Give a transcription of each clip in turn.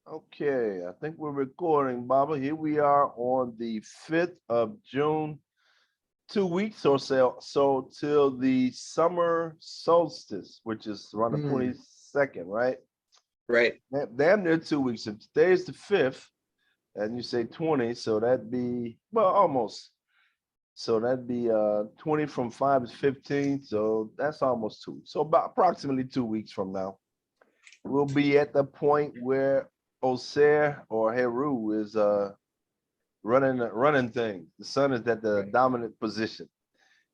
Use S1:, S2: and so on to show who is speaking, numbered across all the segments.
S1: Okay, I think we're recording, Baba. Here we are on the 5th of June, 2 weeks or so till the summer solstice, which is around the
S2: Mm,
S1: 22nd, right?
S2: right.
S1: Damn near 2 weeks. If today is the 5th and you say 20, so that'd be, well, almost. So that'd be 20 from 5 is 15. So that's almost 2 weeks. So about approximately 2 weeks from now, we'll be at the point where Oser or Heru is running things. The sun is at the
S2: Right.
S1: dominant position.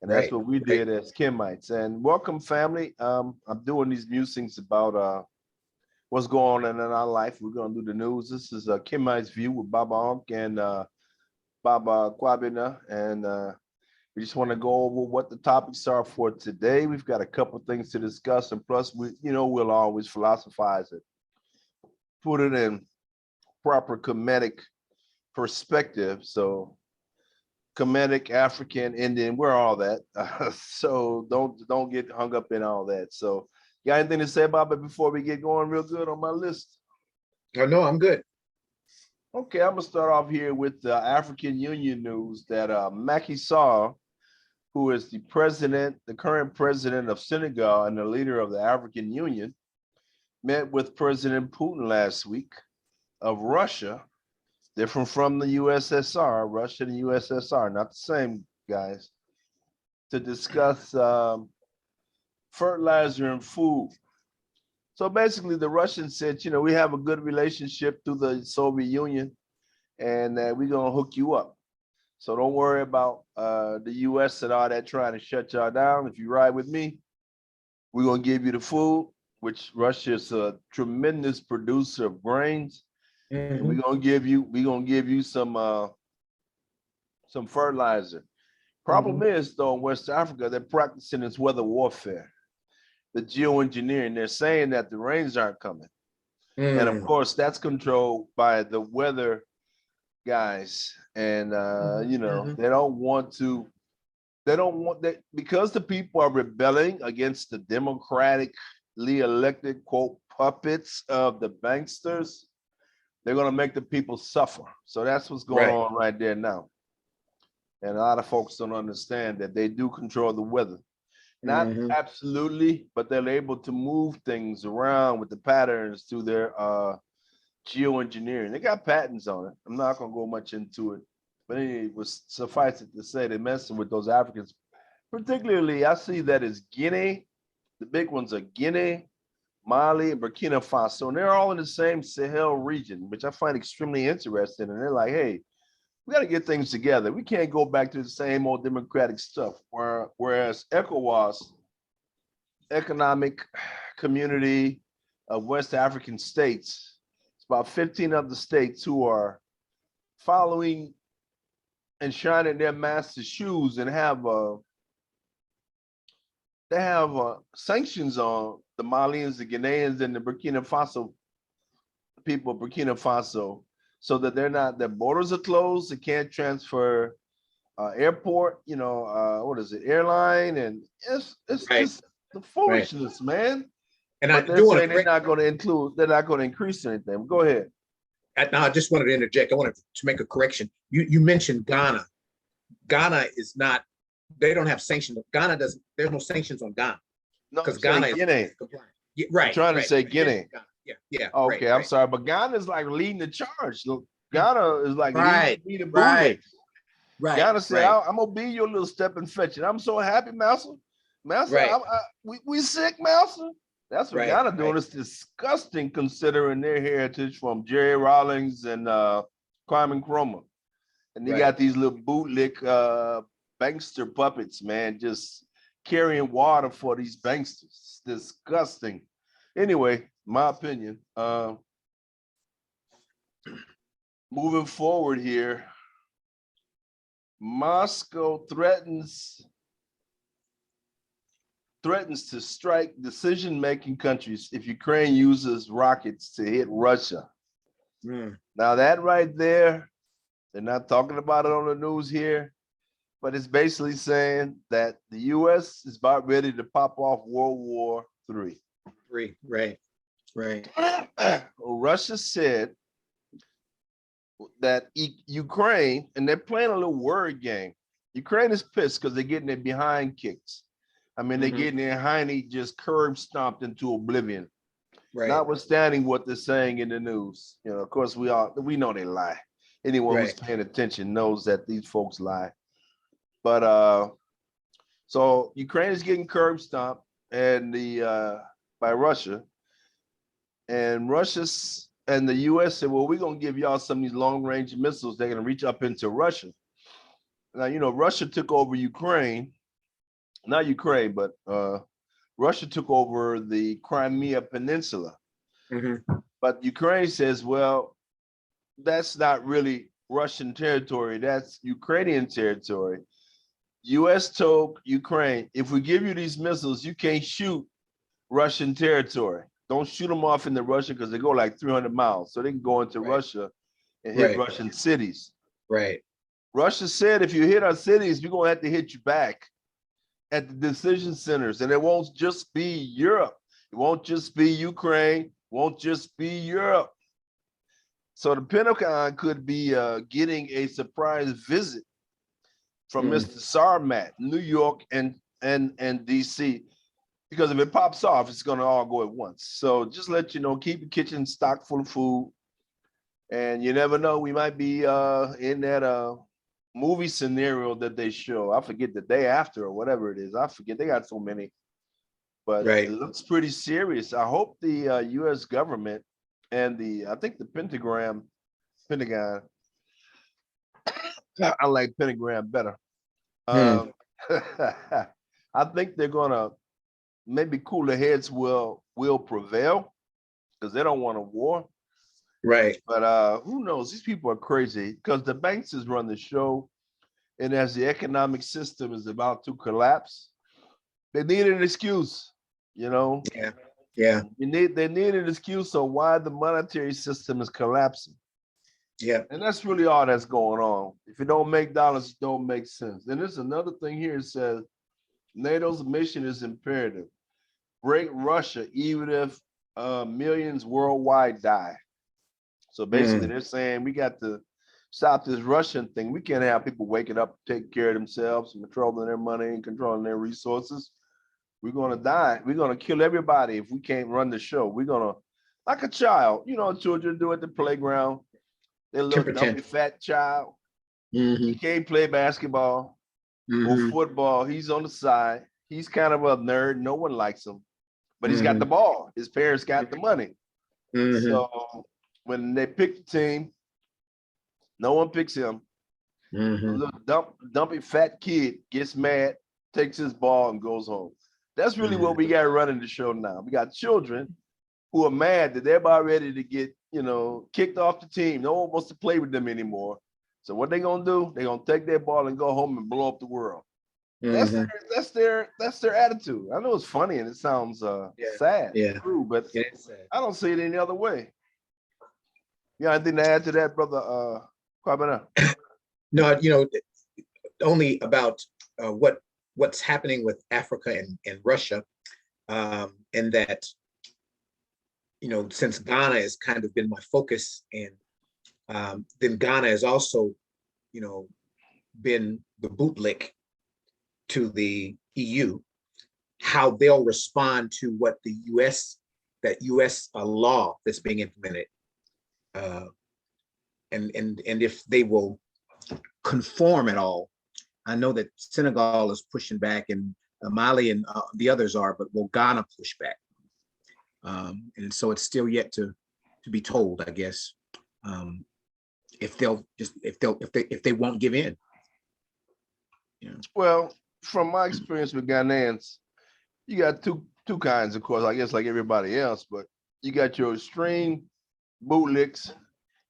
S1: And that's
S2: Right.
S1: what we
S2: Right.
S1: did as Kemites. And welcome, family. I'm doing these musings about what's going on in our life. We're gonna do the news. This is Kemites View with Baba Ahnk and Baba Kwabena, and we just want to go over what the topics are for today. We've got a couple things to discuss, and plus, we'll always philosophize it, put it in proper Kemetic perspective. So Kemetic, African, Indian, we're all that. So don't get hung up in all that. So, you got anything to say about it before we get going real good on my list?
S2: Oh, no, I'm good.
S1: Okay, I'm gonna start off here with the African Union news that Macky Sall, who is the current president of Senegal and the leader of the African Union, met with President Putin last week of Russia, different from the USSR, Russia and USSR, not the same guys, to discuss fertilizer and food. So basically, the Russians said, we have a good relationship through the Soviet Union, and we're gonna hook you up. So don't worry about the U.S. and all that trying to shut y'all down. If you ride with me, we're gonna give you the food, which Russia is a tremendous producer of grains, and
S2: Hmm.
S1: we're gonna give you some fertilizer. Problem
S2: Hmm.
S1: is, though, in West Africa, they're practicing this weather warfare, the geoengineering. They're saying that the rains aren't coming. And of
S2: Mm.
S1: course, that's controlled by the weather guys. And,
S2: Hmm. Hmm.
S1: they don't want that because the people are rebelling against the democratically elected, quote, puppets of the banksters. They're going to make the people suffer. So that's what's going
S2: Right.
S1: on right there now. And a lot of folks don't understand that they do control the weather. Not
S2: Hmm.
S1: absolutely, but they're able to move things around with the patterns through their geoengineering. They got patents on it. I'm not gonna go much into it, but anyway, it was suffice it to say they're messing with those Africans. Particularly, I see that as Guinea. The big ones are Guinea, Mali, and Burkina Faso, and they're all in the same Sahel region, which I find extremely interesting. And they're like, hey, we got to get things together. We can't go back to the same old democratic stuff. Whereas ECOWAS, Economic Community of West African States, it's about 15 of the states who are following and shining their master's shoes and they have sanctions on the Malians, the Ghanaians, and the Burkina Faso people of Burkina Faso, so that their borders are closed. They can't transfer airport, what is it, airline, and it's
S2: Right.
S1: just the
S2: Right.
S1: foolishness, man.
S2: And I
S1: But they're
S2: do want to
S1: saying
S2: correct.
S1: they're not going to increase anything. Go ahead.
S2: I just wanted to interject. I wanted to make a correction. You mentioned Ghana. Ghana is not. They don't have sanctions. Ghana doesn't. There's no sanctions on Ghana
S1: No,
S2: because
S1: I'm saying
S2: Ghana is
S1: Guinea.
S2: compliant. Yeah,
S1: I'm
S2: right.
S1: trying to
S2: Right.
S1: say
S2: You mentioned
S1: Guinea.
S2: Ghana. Yeah. Yeah. Right.
S1: Okay, I'm
S2: Right.
S1: sorry, but Ghana is like leading the charge. Look, Ghana is like leading
S2: Right.
S1: me the
S2: Right.
S1: bootlicks.
S2: Right.
S1: Ghana said,
S2: Right.
S1: I'm gonna be your little step and fetch it. I'm so happy, Master. Master,
S2: Right.
S1: we sick, Master. That's what
S2: Right.
S1: Ghana doing.
S2: Right.
S1: It's disgusting considering their heritage from Jerry Rawlings and Kwame Nkrumah. And they
S2: Right.
S1: got these little bootlick bankster puppets, man, just carrying water for these banksters. It's disgusting. Anyway, my opinion. Moving forward here, Moscow threatens to strike decision-making countries if Ukraine uses rockets to hit Russia.
S2: Mm.
S1: Now that right there, they're not talking about it on the news here, but it's basically saying that the U.S. is about ready to pop off World War III.
S2: Right. Right.
S1: Russia said that Ukraine, and they're playing a little word game. Ukraine is pissed because they're getting their behind kicks. I mean, they're getting their hiney just curb stomped into oblivion.
S2: Right.
S1: Notwithstanding what they're saying in the news, of course, we know they lie. Anyone who's paying attention knows that these folks lie. But so Ukraine is getting curb stomped and by Russia, and Russia's and the U.S. said, "Well, we're gonna give y'all some of these long-range missiles. They're gonna reach up into Russia." Now, Russia took over Ukraine, not Ukraine, but Russia took over the Crimea Peninsula. But Ukraine says, well, that's not really Russian territory. That's Ukrainian territory. U.S. told Ukraine, if we give you these missiles, you can't shoot Russian territory. Don't shoot them off into Russia because they go like 300 miles. So they can go into Russia and hit Russian cities.
S2: Right.
S1: Russia said, if you hit our cities, we're going to have to hit you back at the decision centers. And it won't just be Europe. It won't just be Ukraine. It won't just be Europe. So the Pentagon could be getting a surprise visit from Mr. Sarmat, New York and DC. Because if it pops off, it's going to all go at once. So just let you know, keep your kitchen stocked full of food. And you never know, we might be in that movie scenario that they show. I forget the day after or whatever it is. I forget. They got so many. But it looks pretty serious. I hope the U.S. government and I think the Pentagon, I like Pentagram better. I think they're going to maybe cooler heads will prevail because they don't want a war.
S2: Right.
S1: But who knows? These people are crazy because the banks has run the show. And as the economic system is about to collapse, they need an excuse,
S2: Yeah.
S1: They need an excuse on why the monetary system is collapsing.
S2: Yeah.
S1: And that's really all that's going on. If it don't make dollars, it don't make sense. And there's another thing here. It says NATO's mission is imperative. Break Russia, even if millions worldwide die. So basically, they're saying we got to stop this Russian thing. We can't have people waking up, taking care of themselves, and controlling their money and controlling their resources. We're going to die. We're going to kill everybody if we can't run the show. We're going to, like a child, children do at the playground. They're a little dumpy, fat child. He can't play basketball or football. He's on the side. He's kind of a nerd. No one likes him, but he's got the ball. His parents got the money. So when they pick the team, no one picks him. A little dumpy fat kid gets mad, takes his ball, and goes home. That's really what we got running the show now. We got children who are mad that they're about ready to get, kicked off the team. No one wants to play with them anymore. So what they gonna do? They're gonna take their ball and go home and blow up the world. That's their attitude. I know it's funny and it sounds sad, true, but I don't see it any other way. You got anything to add to that, brother Kwabena?
S2: No, only about what's happening with Africa and Russia, and that, since Ghana has kind of been my focus, and then Ghana has also, been the bootlick to the EU, how they'll respond to what the U.S. law that's being implemented, and if they will conform at all. I know that Senegal is pushing back, and Mali and the others are, but will Ghana push back? And so it's still yet to be told, I guess, if they won't give in.
S1: Well, from my experience with Ghanaians, you got two kinds, of course, I guess, like everybody else, but you got your extreme bootlicks,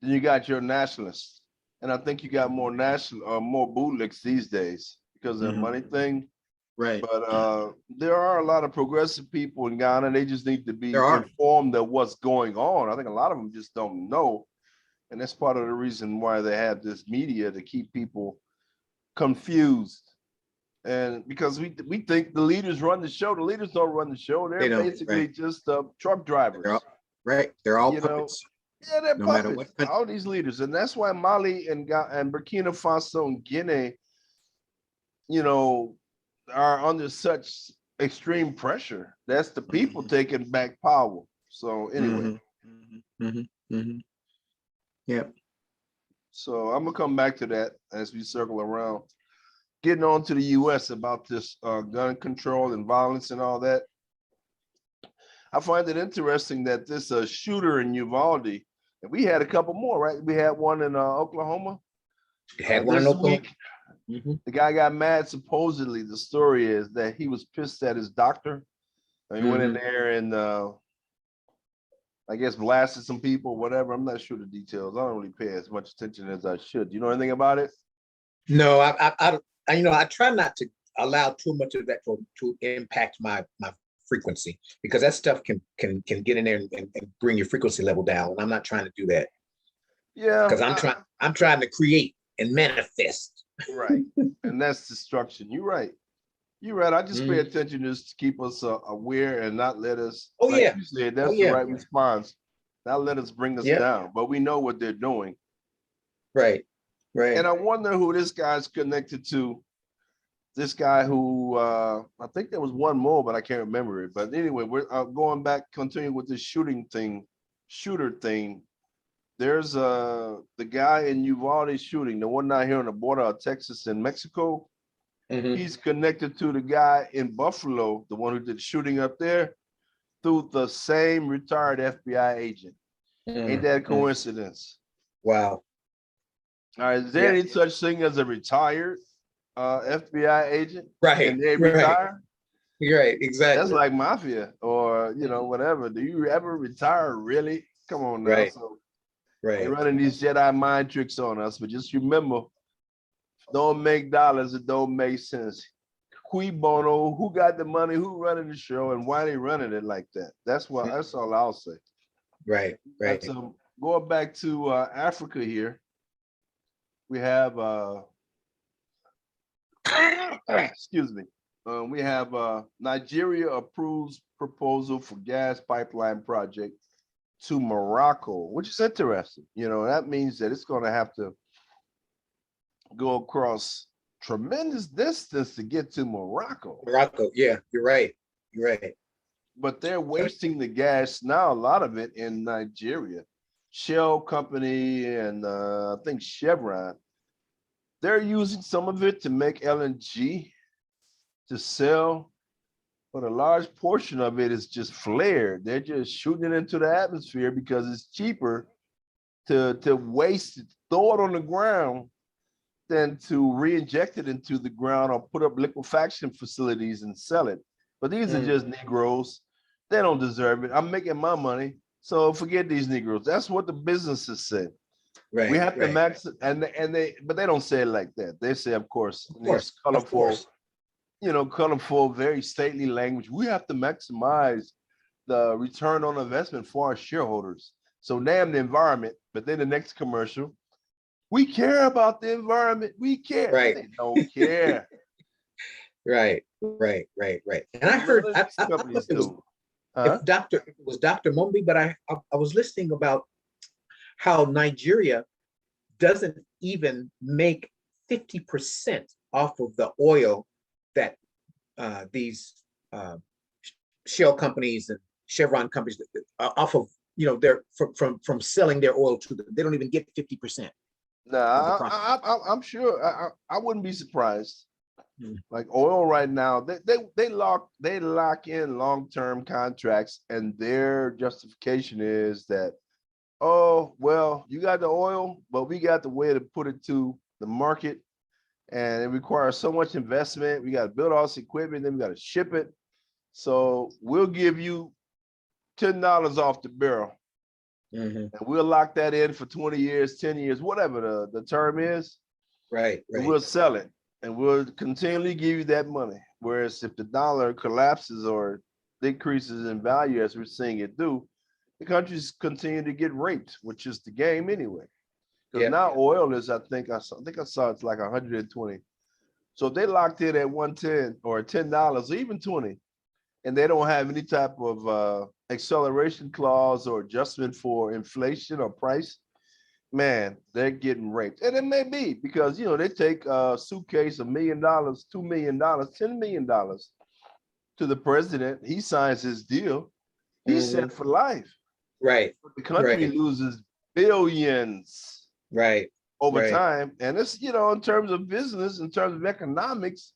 S1: then you got your nationalists. And I think you got more bootlicks these days because of the money thing.
S2: Right.
S1: But there are a lot of progressive people in Ghana. They just need to be informed of what's going on. I think a lot of them just don't know. And that's part of the reason why they have this media, to keep people confused. And because we think the leaders run the show. The leaders don't run the show. They're basically just truck drivers.
S2: They're all puppets.
S1: Yeah, they're
S2: no matter
S1: puppets,
S2: what country.
S1: all these leaders. And that's why Mali and Burkina Faso and Guinea, you know, are under such extreme pressure. That's the people
S2: Mhm,
S1: taking back power. So anyway,
S2: mhm, mhm, mhm, mhm. Yep.
S1: so I'm gonna come back to that as we circle around. Getting on to the US about this gun control and violence and all that. I find it interesting that this shooter in Uvalde, and we had a couple more, right? We had one in Oklahoma
S2: Had one in
S1: this
S2: Oklahoma.
S1: week.
S2: Mhm,
S1: The guy got mad. Supposedly, the story is that he was pissed at his doctor. And he went in
S2: mhm.
S1: there and I guess blasted some people, whatever. I'm not sure the details. I don't really pay as much attention as I should. You know anything about it?
S2: No, I try not to allow too much of that to impact my frequency, because that stuff can get in there and bring your frequency level down. And I'm not trying to do that,
S1: Yeah,
S2: because I'm trying to create and manifest.
S1: right. And that's destruction. You're right. You're right. I just pay
S2: Mhm.
S1: attention just to keep us aware and not let us,
S2: Oh
S1: like
S2: yeah.
S1: you said,
S2: Oh
S1: that's the
S2: yeah.
S1: right response. Not let us bring us
S2: Yep.
S1: down, but we know what they're doing.
S2: Right.
S1: And
S2: Right.
S1: I wonder who this guy's connected to. This guy who I think there was one more, but I can't remember it. But anyway, we're going back, continuing with this shooter thing. There's the guy in Uvalde shooting, the one down here on the border of Texas and Mexico.
S2: Mhm.
S1: He's connected to the guy in Buffalo, the one who did shooting up there, through the same retired FBI agent. Ain't
S2: Mhm.
S1: that a
S2: Mhm.
S1: coincidence?
S2: Wow.
S1: All right, is there
S2: Yep.
S1: any such thing as a retired FBI agent and
S2: Right.
S1: they
S2: Right.
S1: retire?
S2: You're right.
S1: That's
S2: Exactly.
S1: like mafia or
S2: Mhm.
S1: whatever. Do you ever retire really? Come on now.
S2: Right.
S1: So they're
S2: Right.
S1: running these Jedi mind tricks on us, but just remember, don't make dollars, it don't make sense. Cui bono, who got the money, who running the show, and why they running it like that? That's all I'll say.
S2: Right.
S1: That's
S2: Right.
S1: going back to Africa here. We have excuse me. We have Nigeria approves proposal for gas pipeline project to Morocco, which is interesting. That means that it's going to have to go across tremendous distance to get to Morocco.
S2: Morocco. Yeah. You're right. You're right.
S1: But they're wasting the gas now, a lot of it in Nigeria. Shell Company and I think Chevron, they're using some of it to make LNG to sell, but a large portion of it is just flared. They're just shooting it into the atmosphere because it's cheaper to waste it, throw it on the ground than to re-inject it into the ground or put up liquefaction facilities and sell it. But these are
S2: Mm.
S1: just Negroes. They don't deserve it. I'm making my money. So forget these Negroes. That's what the businesses said. We
S2: Right.
S1: have to
S2: Right.
S1: max and they but they don't say it like that. They say, of course,
S2: Of
S1: in these
S2: course. Of course.
S1: colorful, very stately language. We have to maximize the return on investment for our shareholders. So damn the environment. But then the next commercial, we care about the environment. We care.
S2: Right.
S1: They don't care.
S2: Right. Right. Right. Right. And I
S1: None
S2: heard.
S1: of
S2: I,
S1: these
S2: I thought
S1: companies
S2: it was
S1: do. Huh?
S2: if Doctor it was Doctor Mumby, but I was listening about how Nigeria doesn't even make 50% off of the oil that these shell companies and Chevron companies off of their from selling their oil to them. They don't even get 50%
S1: No,
S2: of the profit.
S1: I'm sure. I wouldn't be surprised.
S2: Mm.
S1: Like oil right now, they lock in long-term contracts, and their justification is that, oh well, you got the oil, but we got the way to put it to the market, and it requires so much investment. We got to build all this equipment, then we got to ship it. So we'll give you $10 off the barrel,
S2: Mhm.
S1: and we'll lock that in for 20 years, 10 years, whatever the term is,
S2: Right,
S1: and
S2: right.
S1: we'll sell it, and we'll continually give you that money. Whereas if the dollar collapses or decreases in value, as we're seeing it do, the countries continue to get raped, which is the game anyway. Because
S2: Yeah.
S1: now oil is, I think I saw it's like 120. So if they locked in at 110 or $10 or even 20, and they don't have any type of acceleration clause or adjustment for inflation or price, man, they're getting raped. And it may be because, you know, they take a suitcase, $1 million, $2 million, $10 million to the president. He signs his deal. He's
S2: Mhm.
S1: set for life.
S2: Right,
S1: The country
S2: right,
S1: loses billions
S2: right,
S1: over
S2: right.
S1: time. And it's, you know, in terms of business, in terms of economics,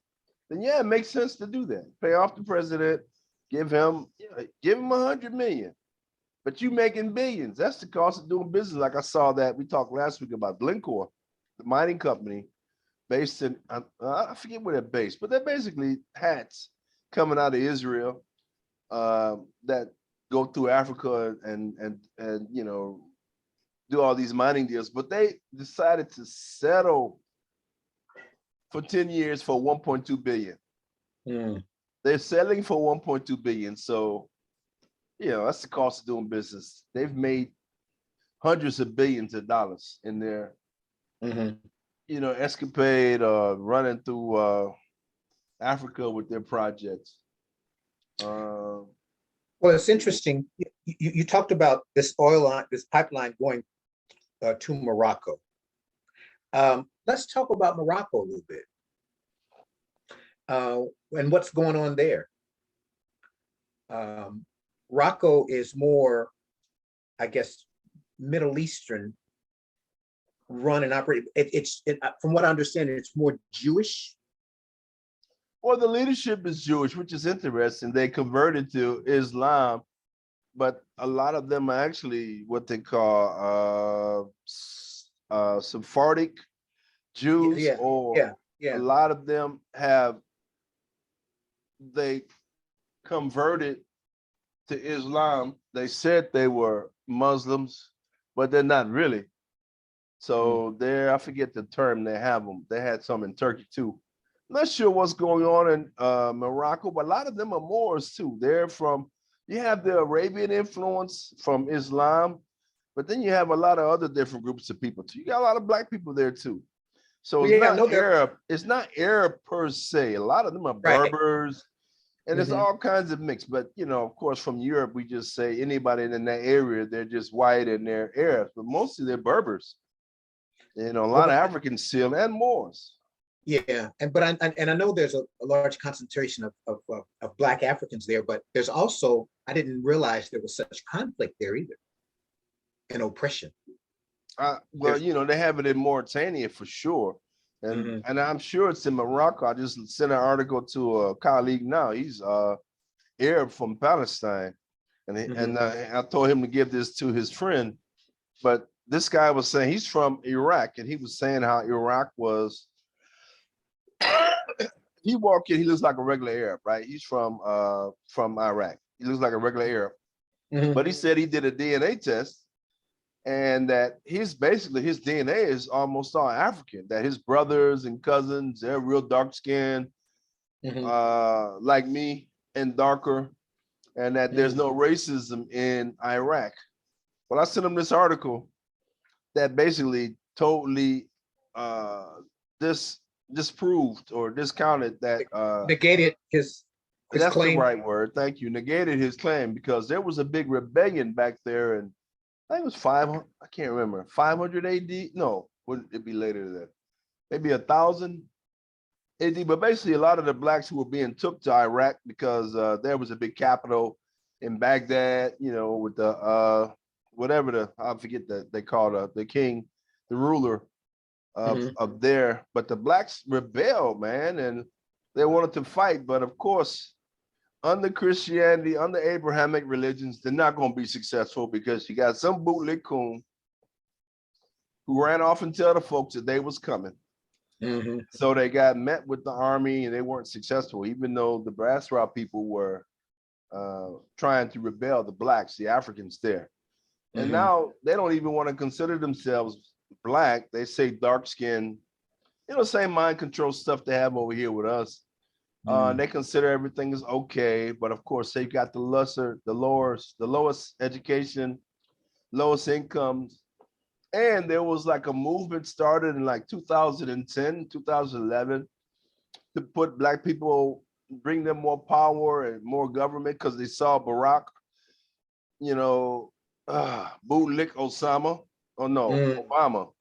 S1: then yeah, it makes sense to do that. Pay off the president, give him 100 million, but you making billions. That's the cost of doing business. Like I saw that we talked last week about Glencore, the mining company based in I forget where they're based, but they're basically hats coming out of Israel that go through Africa and you know do all these mining deals. But they decided to settle for 10 years for 1.2 billion.
S2: Mm,
S1: They're selling for 1.2 billion. So, you know, that's the cost of doing business. They've made hundreds of billions of dollars in their,
S2: mhm.
S1: you know, escapade running through Africa with their projects. Uh,
S2: Well, it's interesting. You talked about this oil line, this pipeline going to Morocco. Let's talk about Morocco a little bit uh, and what's going on there. Morocco is more, I guess, Middle Eastern run and operate. From what I understand, it's more Jewish.
S1: well, the leadership is Jewish, which is interesting. They converted to Islam, but a lot of them are actually what they call Sephardic Jews,
S2: Yeah,
S1: or
S2: yeah,
S1: a
S2: yeah.
S1: lot of them have they converted to Islam. They said they were Muslims, but they're not really.
S2: Mm.
S1: So there, I forget the term they have them. They had some in Turkey too. Not sure what's going on in Morocco, but a lot of them are Moors too. They're from, you have the Arabian influence from Islam, but then you have a lot of other different groups of people too. You got a lot of black people there too. So
S2: Well,
S1: it's
S2: yeah, I
S1: not
S2: know they're
S1: Arab. It's not Arab per se. A lot of them are
S2: right.
S1: Berbers, and there's
S2: Hmm.
S1: all kinds of mix. But you know, of course, from Europe, we just say anybody in that area, they're just white and they're Arabs, but mostly they're Berbers. You know, a
S2: Well,
S1: lot of Africans still and Moors.
S2: yeah, and I know there's a large concentration of Black Africans there, but there's also I didn't realize there was such conflict there either and oppression.
S1: Well,
S2: There's
S1: you know, they have it in Mauritania for sure.
S2: Mhm,
S1: And I'm sure it's in Morocco. I just sent an article to a colleague now. He's Arab from Palestine. And
S2: mhm,
S1: I told him to give this to his friend. But this guy was saying he's from Iraq, and he was saying how Iraq was. He walked in, he looks like a regular Arab, right? He's from Iraq. He looks like a regular Arab.
S2: mhm.
S1: But he said he did a DNA test and that his DNA is almost all African, that his brothers and cousins, they're real dark skinned,
S2: Mhm,
S1: like me and darker, and that there's
S2: mhm.
S1: no racism in Iraq. Well, I sent him this article that basically totally uh, dis disproved or discounted that
S2: Negated his
S1: that's the
S2: claim.
S1: right word. Thank you. Negated his claim because there was a big rebellion back there, and I think it was 500. I can't remember 500 AD. No, wouldn't it be later than that? Maybe 1,000 AD. But basically, a lot of the blacks who were being took to Iraq because there was a big capital in Baghdad. You know, with the whatever I forget that they called the king, the ruler
S2: Mhm.
S1: of there. But the blacks rebelled, man, and they wanted to fight. But of course, under Christianity, under Abrahamic religions, they're not going to be successful because you got some bootleg coon who ran off and tell the folks that they was coming.
S2: Mhm.
S1: So they got met with the army and they weren't successful, even though the Brasrout people were trying to rebel, the blacks, the Africans there. And
S2: Mhm.
S1: now they don't even want to consider themselves black. They say dark skin, you know, same mind control stuff they have over here with us.
S2: Mhm.
S1: They consider everything is okay, but of course they got the lowest education, lowest incomes, and there was like a movement started in like 2010, 2011 to put black people bring them more power and more government because they saw Barack, you know, bootlick Osama. Oh no, Obama.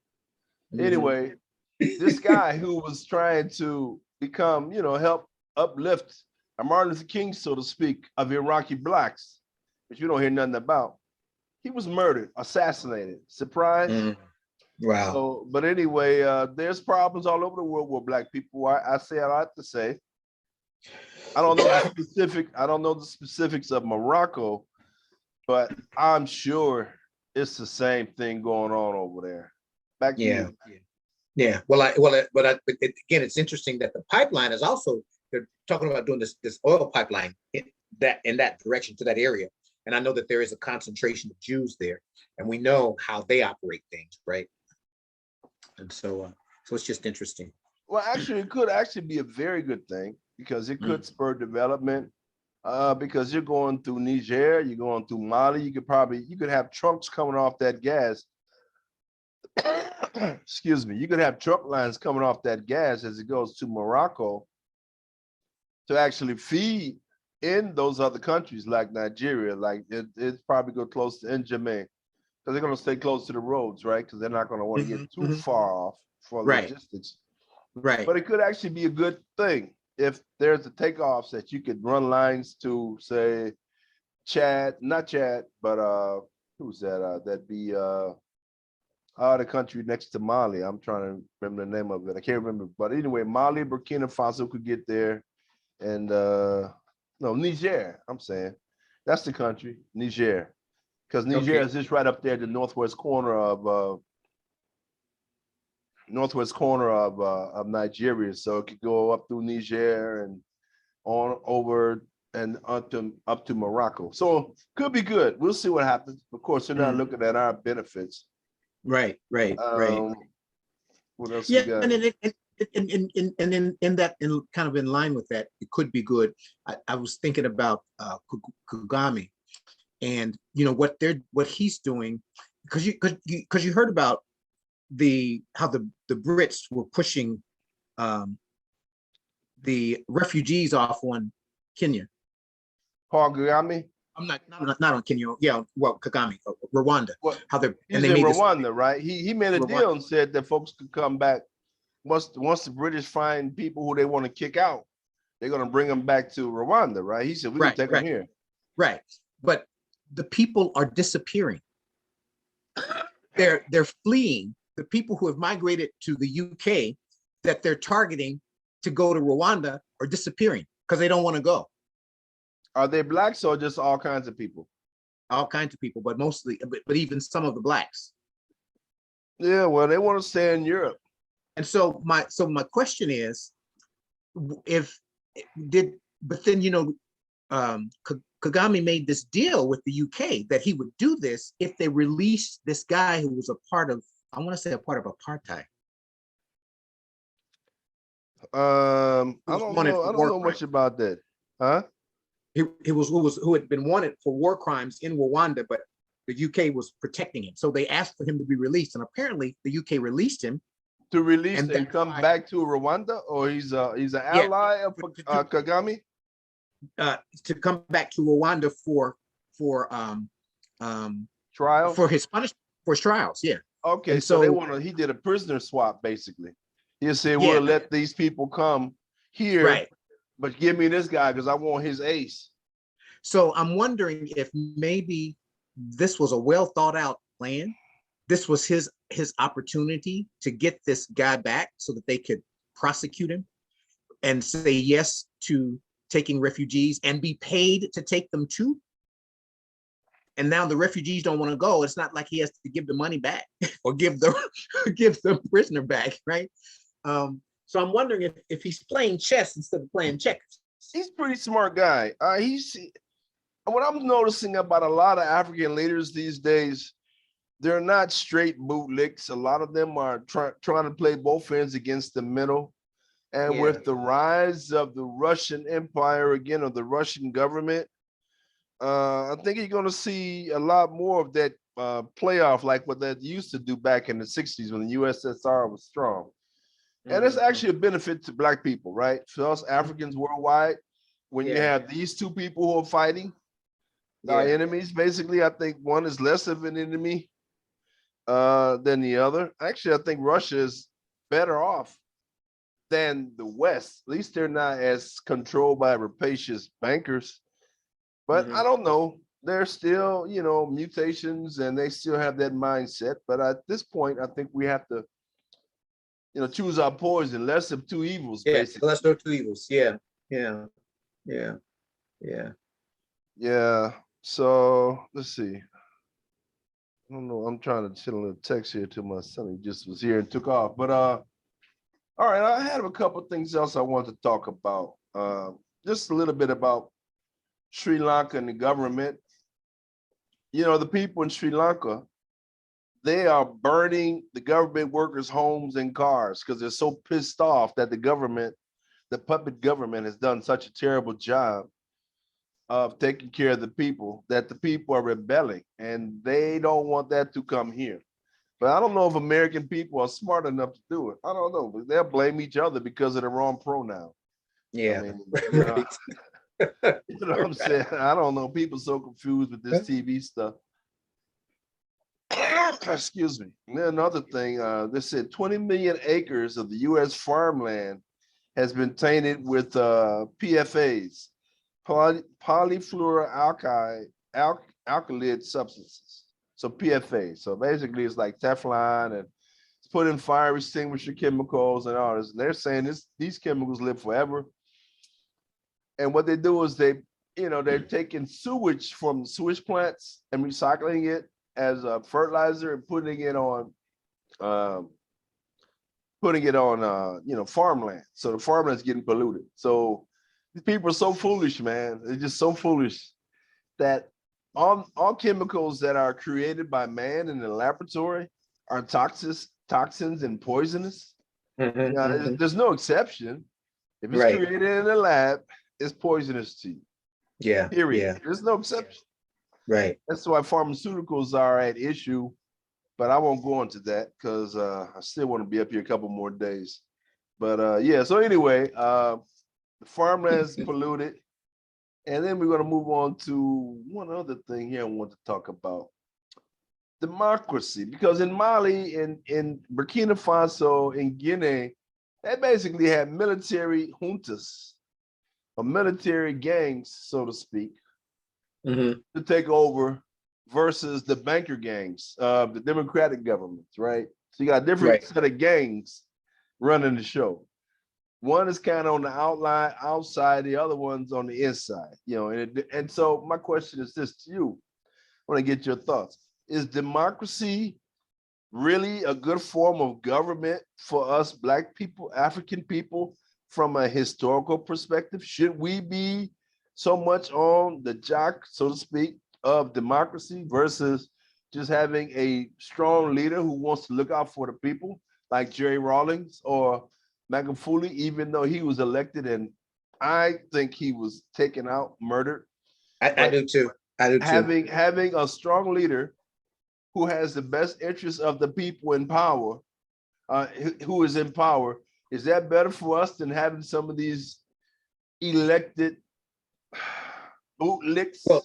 S2: Mhm.
S1: Anyway, this guy who was trying to become, help uplift a Martin Luther King, so to speak, of Iraqi blacks, which you don't hear nothing about. He was murdered, assassinated. Surprise.
S2: Mm. Wow.
S1: So, but anyway, there's problems all over the world with black people. I say I like to say. I don't know the specific. I don't know the specifics of Morocco, but I'm sure it's the same thing going on over there. Back to
S2: Yeah.
S1: you.
S2: Yeah. But again, it's interesting that the pipeline is also, they're talking about doing this oil pipeline in that direction to that area. And I know that there is a concentration of Jews there, and we know how they operate things, right? And so it's just interesting.
S1: Well, actually, it could actually be a very good thing because it could
S2: Mm.
S1: spur development. Because you're going through Niger, you're going through Mali. You could have trucks coming off that gas. Excuse me. You could have truck lines coming off that gas as it goes to Morocco to actually feed in those other countries like Nigeria. Like it's probably go close to N'Djamena because they're going to stay close to the roads, right? Because they're not going to want to
S2: Mhm,
S1: get too
S2: mhm.
S1: far off for
S2: Right,
S1: logistics.
S2: right.
S1: But it could actually be a good thing if there's a takeoffs that you could run lines to, say, Chad, not Chad, but who's that? That'd be the country next to Mali. I'm trying to remember the name of it. I can't remember. But anyway, Mali, Burkina Faso could get there, and no, Niger. I'm saying that's the country, Niger, because Niger
S2: Okay.
S1: is just right up there, the northwest corner of Nigeria. So it could go up through Niger and on over and up to Morocco. So could be good. We'll see what happens. Of course, they're not
S2: Mm.
S1: looking at our benefits.
S2: Right, right, right.
S1: Um, what else we
S2: Yeah,
S1: got?
S2: and in that, in kind of in line with that, it could be good. I was thinking about Kagame, and what he's doing, because you heard about how the Brits were pushing um, the refugees off on Kenya.
S1: Paul Kagame.
S2: I'm not on Kenya. Yeah, well, Kagame, Rwanda.
S1: Well,
S2: How they and
S1: he's
S2: they
S1: in
S2: made this
S1: Rwanda, right? He made a
S2: Rwanda.
S1: deal and said that folks could come back once the British find people who they want to kick out. They're gonna bring them back to Rwanda, right? He said we can
S2: Right,
S1: take them
S2: right,
S1: here.
S2: right. But the people are disappearing. They're fleeing. The people who have migrated to the UK that they're targeting to go to Rwanda are disappearing because they don't want to go.
S1: Are they blacks or just all kinds of people?
S2: All kinds of people, but mostly, but even some of the blacks.
S1: Yeah, well, they want to stay in Europe.
S2: And so my question is, if did but then Kagame made this deal with the UK that he would do this if they released this guy who was a part of, I want to say, a part of apartheid. Who
S1: I
S2: was
S1: don't
S2: wanted
S1: know.
S2: for
S1: I don't
S2: war
S1: know
S2: crimes.
S1: much about that. Huh?
S2: Who had been wanted for war crimes in Rwanda, but the UK was protecting him. So they asked for him to be released, and apparently the UK released him,
S1: To release
S2: and
S1: and
S2: that's
S1: come
S2: why,
S1: back to Rwanda, or he's an
S2: yeah,
S1: ally of
S2: to,
S1: Kagame?
S2: to come back to Rwanda for um um for
S1: Trials?
S2: his punishment, for his trials. Yeah.
S1: Okay,
S2: And
S1: so they
S2: so,
S1: want to. He did a prisoner swap basically. He said,
S2: yeah,
S1: "We'll let these people come here,
S2: right.
S1: but give me this guy because I want his ace."
S2: So I'm wondering if maybe this was a well thought out plan. This was his opportunity to get this guy back so that they could prosecute him and say yes to taking refugees and be paid to take them too. And now the refugees don't want to go. It's not like he has to give the money back or give the prisoner back, right? So I'm wondering if he's playing chess instead of playing checkers.
S1: He's a pretty smart guy. He's what I'm noticing about a lot of African leaders these days. They're not straight bootlicks. A lot of them are trying to play both ends against the middle. And
S2: Yeah.
S1: with the rise of the Russian Empire again, or the Russian government, I think you're going to see a lot more of that playoff, like what that used to do back in the 60s when the USSR was strong. And it's
S2: Mhm.
S1: actually a benefit to Black people, right? For us Africans worldwide, when you
S2: Yeah.
S1: have these two people who are fighting, our
S2: Yeah.
S1: enemies, basically, I think one is less of an enemy than the other. Actually, I think Russia is better off than the West. At least they're not as controlled by rapacious bankers. But I
S2: Mhm.
S1: don't know. There's still, mutations and they still have that mindset. But at this point, I think we have to, choose our poison, less of two evils,
S2: Yeah.
S1: basically.
S2: Lesser of two evils. Yeah. Yeah. Yeah. Yeah.
S1: Yeah. So let's see. I don't know. I'm trying to send a little text here to my son. He just was here and took off. But all right, I had a couple of things else I wanted to talk about. Just a little bit about Sri Lanka and the government. The people in Sri Lanka, they are burning the government workers' homes and cars because they're so pissed off that the puppet government, has done such a terrible job of taking care of the people that the people are rebelling and they don't want that to come here. But I don't know if American people are smart enough to do it. I don't know, but they'll blame each other because of the wrong pronoun. I
S2: Yeah.
S1: mean,
S2: Right.
S1: you know what I'm saying? I don't know. People so confused with this TV stuff. Excuse me. And then another thing, they said 20 million acres of the U.S. farmland has been tainted with PFAs, polyfluoroalkyl alkylate substances. So PFA. So basically, it's like Teflon, and it's put in fire extinguisher chemicals and all this. And they're saying these chemicals live forever. And what they do is they're taking sewage from sewage plants and recycling it as a fertilizer and um, farmland. So the farmland's getting polluted. So these people are so foolish, man. They're just so foolish that all chemicals that are created by man in the laboratory are toxins and poisonous.
S2: Mhm,
S1: Yeah,
S2: mhm.
S1: there's no exception. If it's
S2: Right.
S1: created in the lab, it's poisonous to you.
S2: Yeah.
S1: Period.
S2: Yeah.
S1: There's no exception.
S2: Right.
S1: That's why pharmaceuticals are at issue, but I won't go into that because I still want to be up here a couple more days. But yeah, so anyway, the farmland's polluted. And then we're going to move on to one other thing here I want to talk about. Democracy, because in Mali, in Burkina Faso, in Guinea, they basically had military juntas or military gangs, so to speak,
S2: Mhm.
S1: to take over versus the banker gangs of the democratic governments, right? So you got a different
S2: Right.
S1: set of gangs running the show. One is kind of on the outline outside, the other one's on the inside, and so my question is this to you. I want to get your thoughts. Is democracy really a good form of government for us Black people, African people, from a historical perspective? Should we be so much on the jock, so to speak, of democracy versus just having a strong leader who wants to look out for the people, like Jerry Rawlings or Magufuli, even though he was elected and I think he was taken out, murdered,
S2: I
S1: but
S2: do too. I do too.
S1: having a strong leader who has the best interests of the people in power, who is in power, is that better for us than having some of these elected bootlicks?
S2: Well,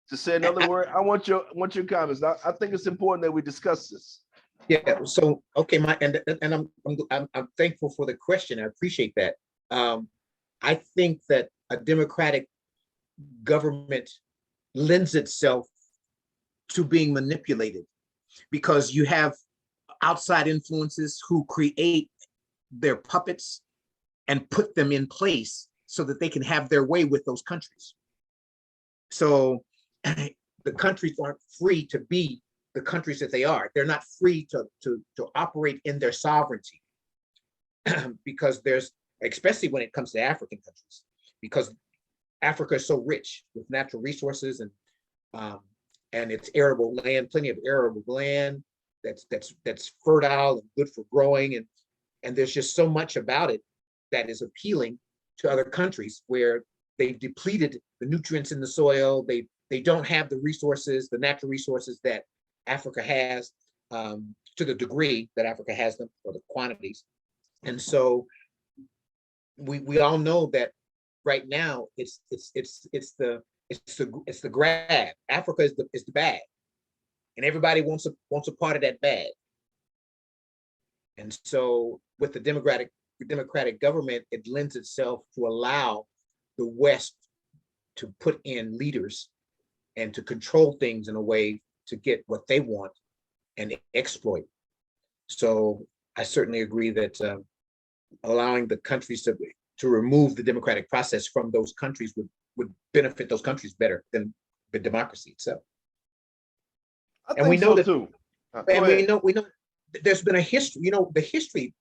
S1: To say another word, I want your comments. I think it's important that we discuss this.
S2: yeah. So okay, and I'm thankful for the question. I appreciate that. Um, I think that a democratic government lends itself to being manipulated because you have outside influences who create their puppets and put them in place so that they can have their way with those countries. So the countries aren't free to be the countries that they are. They're not free to operate in their sovereignty because there's, especially when it comes to African countries, because Africa is so rich with natural resources um, and it's arable land, plenty of arable land that's fertile and good for growing, and there's just so much about it that is appealing to other countries where they've depleted the nutrients in the soil. They don't have the resources, the natural resources that Africa has, to the degree that Africa has them, or the quantities. And so we all know that right now, it's the grab. Africa is the bag, and everybody wants a part of that bag. And so with the democratic government, it lends itself to allow the West to put in leaders and to control things in a way to get what they want and exploit. So I certainly agree that allowing the countries to remove the democratic process from those countries would benefit those countries better than the democracy itself.
S1: I
S2: And we
S1: think
S2: know
S1: so
S2: that,
S1: too.
S2: and we know there's been a history, the history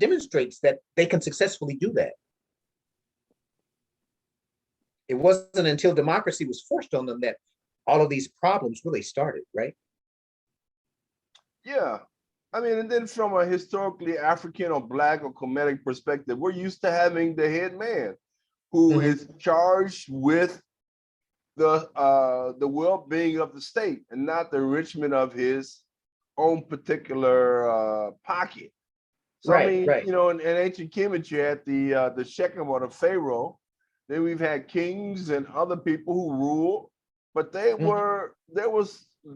S2: demonstrates that they can successfully do that. It wasn't until democracy was forced on them that all of these problems really started, right?
S1: Yeah. I mean, and then from a historically African or Black or Kemetic perspective, we're used to having the head man who is charged with the well-being of the state and not the enrichment of his own particular pocket. So I mean,
S2: Right.
S1: you know, in ancient Kemet, you had the Shechem or the Pharaoh. Then we've had kings and other people who rule, but there was
S2: They were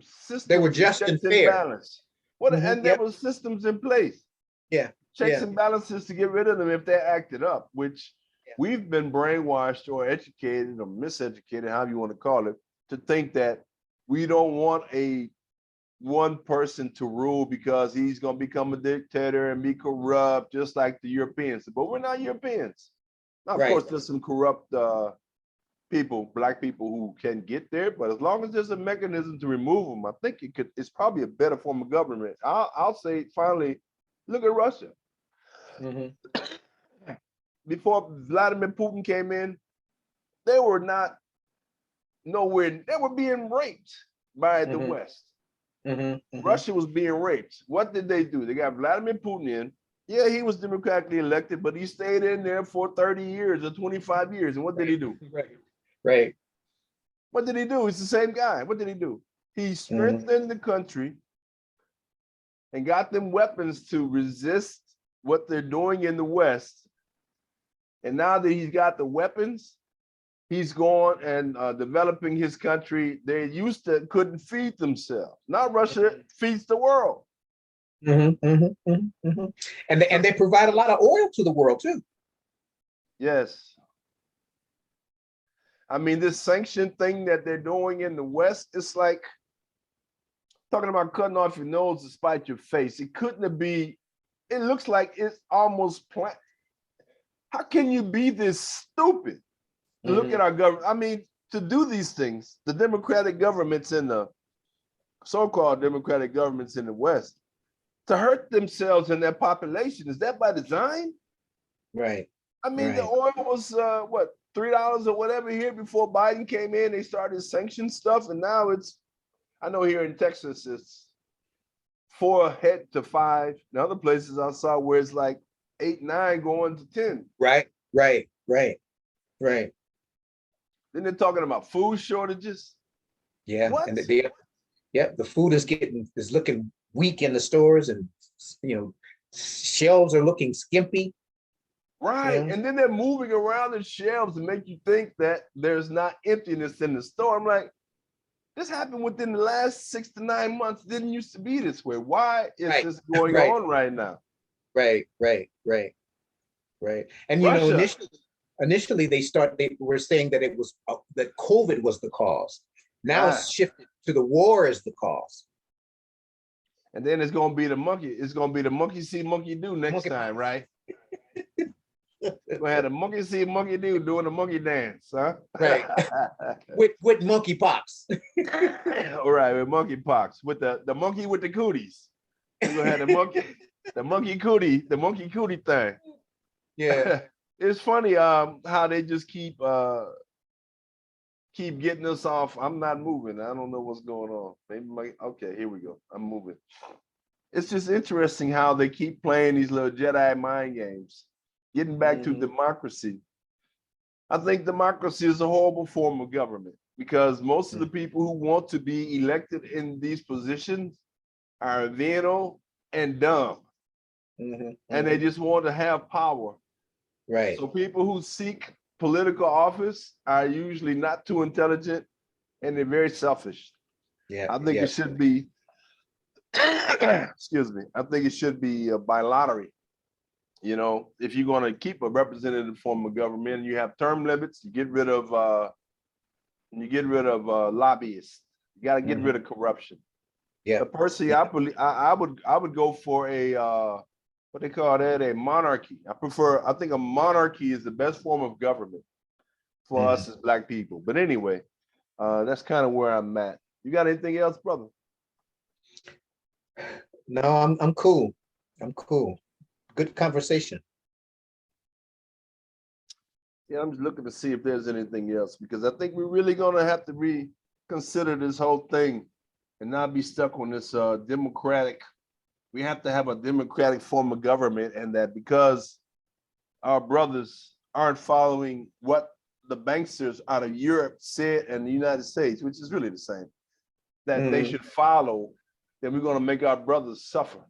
S1: systems and
S2: just and
S1: checks and
S2: fair.
S1: balance. And there
S2: Yep.
S1: was systems in place,
S2: Yeah.
S1: checks and balances to get rid of them if they acted up, which we've been brainwashed or educated or miseducated, however you want to call it, to think that we don't want one person to rule because he's going to become a dictator and be corrupt, just like the Europeans. But we're not Europeans. Now, of course, there's some corrupt people, Black people who can get there, but as long as there's a mechanism to remove them, I think it's probably a better form of government. I'll say finally, look at Russia. Before Vladimir Putin came in, they were not nowhere, they were being raped by the West. Russia was being raped. What did they do? They got Vladimir Putin in. Yeah, he was democratically elected, but he stayed in there for 30 years or 25 years. And what did he do?
S2: Right.
S1: What did he do? He's the same guy. What did he do? He strengthened the country and got them weapons to resist what they're doing in the West. And now that he's got the weapons, he's gone and developing his country. They used to couldn't feed themselves. Now Russia feeds the world.
S2: And they provide a lot of oil to the world too.
S1: Yes. I mean, this sanction thing that they're doing in the West, it's like talking about cutting off your nose to spite your face. It couldn't be, it looks like it's almost planned. How can you be this stupid? Look at our government. I mean, to do these things, the democratic governments in the so-called democratic governments in the West, to hurt themselves and their population, is that by design?
S2: Right.
S1: I mean, the oil was what, $3 or whatever here before Biden came in. They started sanction stuff, and now it's, I know here in Texas it's 4 head to 5. In other places I saw where it's like 8, 9 going to 10.
S2: Right.
S1: Then they're talking about food shortages.
S2: Yeah.
S1: What?
S2: And the food is looking weak in the stores, and shelves are looking skimpy.
S1: Right. And then they're moving around the shelves to make you think that there's not emptiness in the store. I'm like, this happened within the last 6 to 9 months. It didn't used to be this way. Why is this going on right now?
S2: Right. And
S1: Russia.
S2: initially they were saying that it was that COVID was the cause. Now it's shifted to the war as the cause.
S1: And then it's going to be the monkey. It's going to be the monkey see, monkey do next time, right? We're going to have the monkey see, monkey do doing the monkey dance, huh?
S2: Right. with monkeypox.
S1: All right, with monkeypox, with the monkey with the cooties. We're going to have the monkey cootie thing.
S2: Yeah.
S1: It's funny how they just keep getting us off. I'm not moving. I don't know what's going on. Maybe okay, here we go. I'm moving. It's just interesting how they keep playing these little Jedi mind games. Getting back to democracy. I think democracy is a horrible form of government because most of the people who want to be elected in these positions are venal and dumb. And they just want to have power.
S2: Right.
S1: So people who seek political office are usually not too intelligent and they're very selfish.
S2: Yeah,
S1: I think it
S2: yes.
S1: should be, excuse me, I think it should be by lottery. You know, if you're going to keep a representative form of government, you have term limits, you get rid of lobbyists. You got to get rid of corruption.
S2: Yeah.
S1: Personally,
S2: Yeah.
S1: I would go for a what they call that, a monarchy. I think a monarchy is the best form of government for us as Black people. But anyway, that's kind of where I'm at. You got anything else, brother?
S2: No, I'm cool. I'm cool. Good conversation.
S1: Yeah, I'm just looking to see if there's anything else because I think we're really gonna have to reconsider this whole thing and not be stuck on this democratic. We have to have a democratic form of government, and that because our brothers aren't following what the banksters out of Europe said and the United States, which is really the same, that they should follow, then we're going to make our brothers suffer.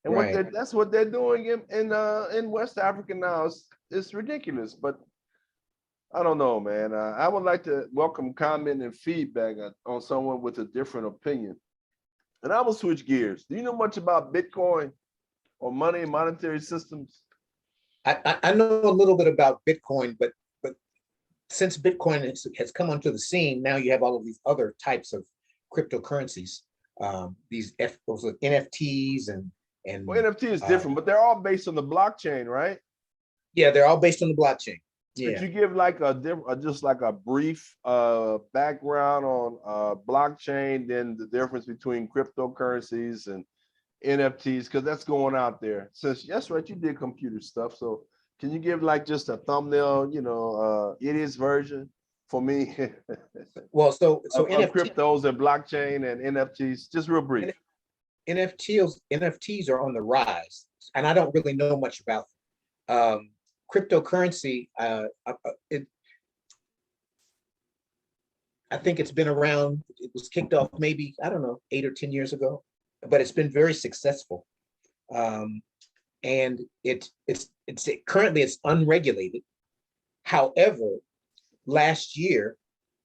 S1: And
S2: Right.
S1: that's what they're doing in West Africa now. It's ridiculous, but I don't know, man. I would like to welcome comment and feedback on someone with a different opinion. And I will switch gears. Do you know much about Bitcoin or money and monetary systems?
S2: I know a little bit about Bitcoin, but since Bitcoin has come onto the scene, now you have all of these other types of cryptocurrencies, those are NFTs and
S1: Well, NFT is different, but they're all based on the blockchain, right?
S2: yeah, they're all based on the blockchain.
S1: Could
S2: Yeah.
S1: you give like just like a brief background on blockchain, then the difference between cryptocurrencies and NFTs, because that's going out there. Since that's right, you did computer stuff. So can you give like just a thumbnail, idiot's version for me
S2: Well, so
S1: of
S2: NFT,
S1: cryptos and blockchain and NFTs? Just real brief.
S2: NFTs are on the rise, and I don't really know much about them. Cryptocurrency, I think it's been around. It was kicked off maybe, I don't know, 8 or 10 years ago, but it's been very successful. And currently it's unregulated. However, last year,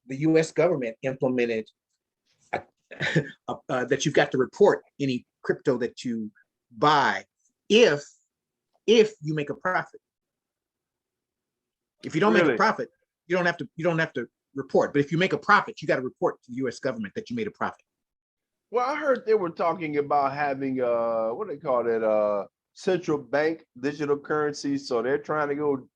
S2: the U.S. government implemented that you've got to report any crypto that you buy if you make a profit. If you don't make a profit, you don't have to report. But if you make a profit, you got to report to the U.S. government that you made a profit.
S1: Well, I heard they were talking about having what do they call it, central bank digital currency. So they're trying to go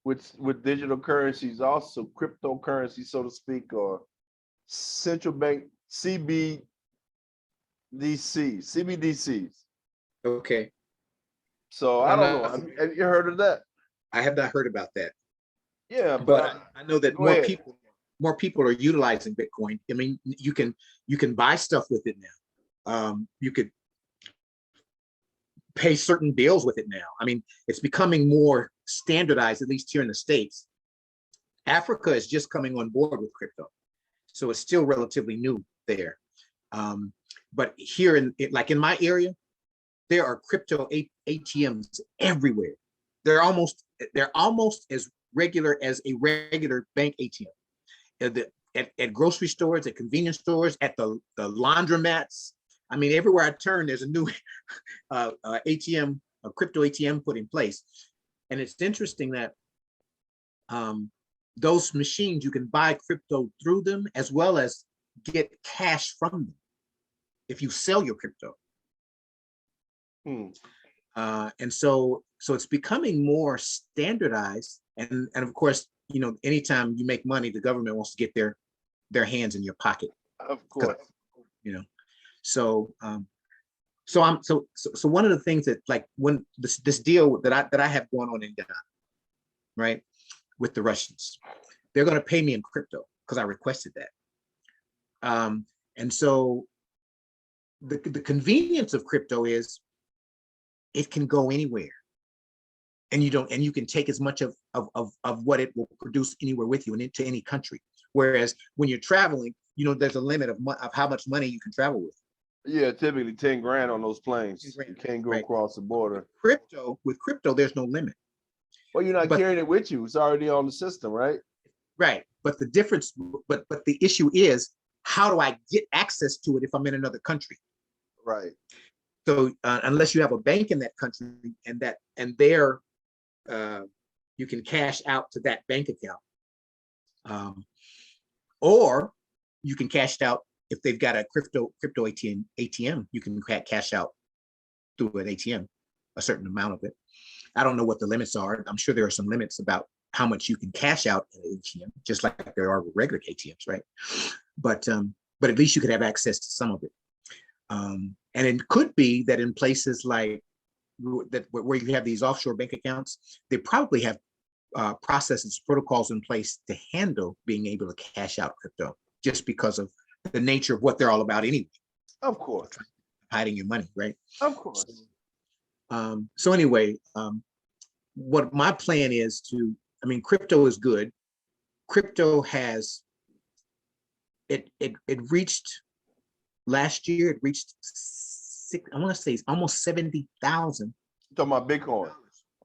S1: with digital currencies, also cryptocurrency, so to speak, or central bank CBDCs.
S2: Okay.
S1: So I don't know. Have you heard of that?
S2: I have not heard about that.
S1: Yeah,
S2: but I know that more people are utilizing Bitcoin. I mean, you can buy stuff with it now. You could pay certain bills with it now. I mean, it's becoming more standardized, at least here in the States. Africa is just coming on board with crypto, so it's still relatively new there. But here like in my area, there are crypto ATMs everywhere. They're almost as regular as a regular bank ATM. At grocery stores, at convenience stores, at the laundromats. I mean, everywhere I turn, there's a new ATM, a crypto ATM put in place. And it's interesting that those machines, you can buy crypto through them as well as get cash from them if you sell your crypto. And so it's becoming more standardized. And of course, anytime you make money, the government wants to get their hands in your pocket.
S1: Of course.
S2: So one of the things that, like, when this deal that I have going on in Ghana, right, with the Russians, they're going to pay me in crypto because I requested that. And so the convenience of crypto is it can go anywhere, and you can take as much of what it will produce anywhere with you and into any country. Whereas when you're traveling, there's a limit of how much money you can travel with.
S1: Yeah, typically 10 grand on those planes. You can't go across the border.
S2: With crypto, there's no limit.
S1: Well, you're not
S2: But
S1: carrying it with you. It's already on the system, right?
S2: right, but the difference, but the issue is, how do I get access to it if I'm in another country?
S1: Right.
S2: So unless you have a bank in that country, and there uh, you can cash out to that bank account, or you can cash it out if they've got a crypto ATM. You can cash out through an ATM a certain amount of it. I don't know what the limits are. I'm sure there are some limits about how much you can cash out at an ATM, just like there are with regular ATMs, right? But at least you could have access to some of it. And it could be that in places like that where you have these offshore bank accounts, they probably have processes, protocols in place to handle being able to cash out crypto, just because of the nature of what they're all about anyway.
S1: Of course.
S2: Hiding your money, right?
S1: Of course.
S2: So anyway, what my plan is crypto is good. Crypto has, it reached, last year, it reached I want to say it's almost 70,000
S1: Talking about Bitcoin.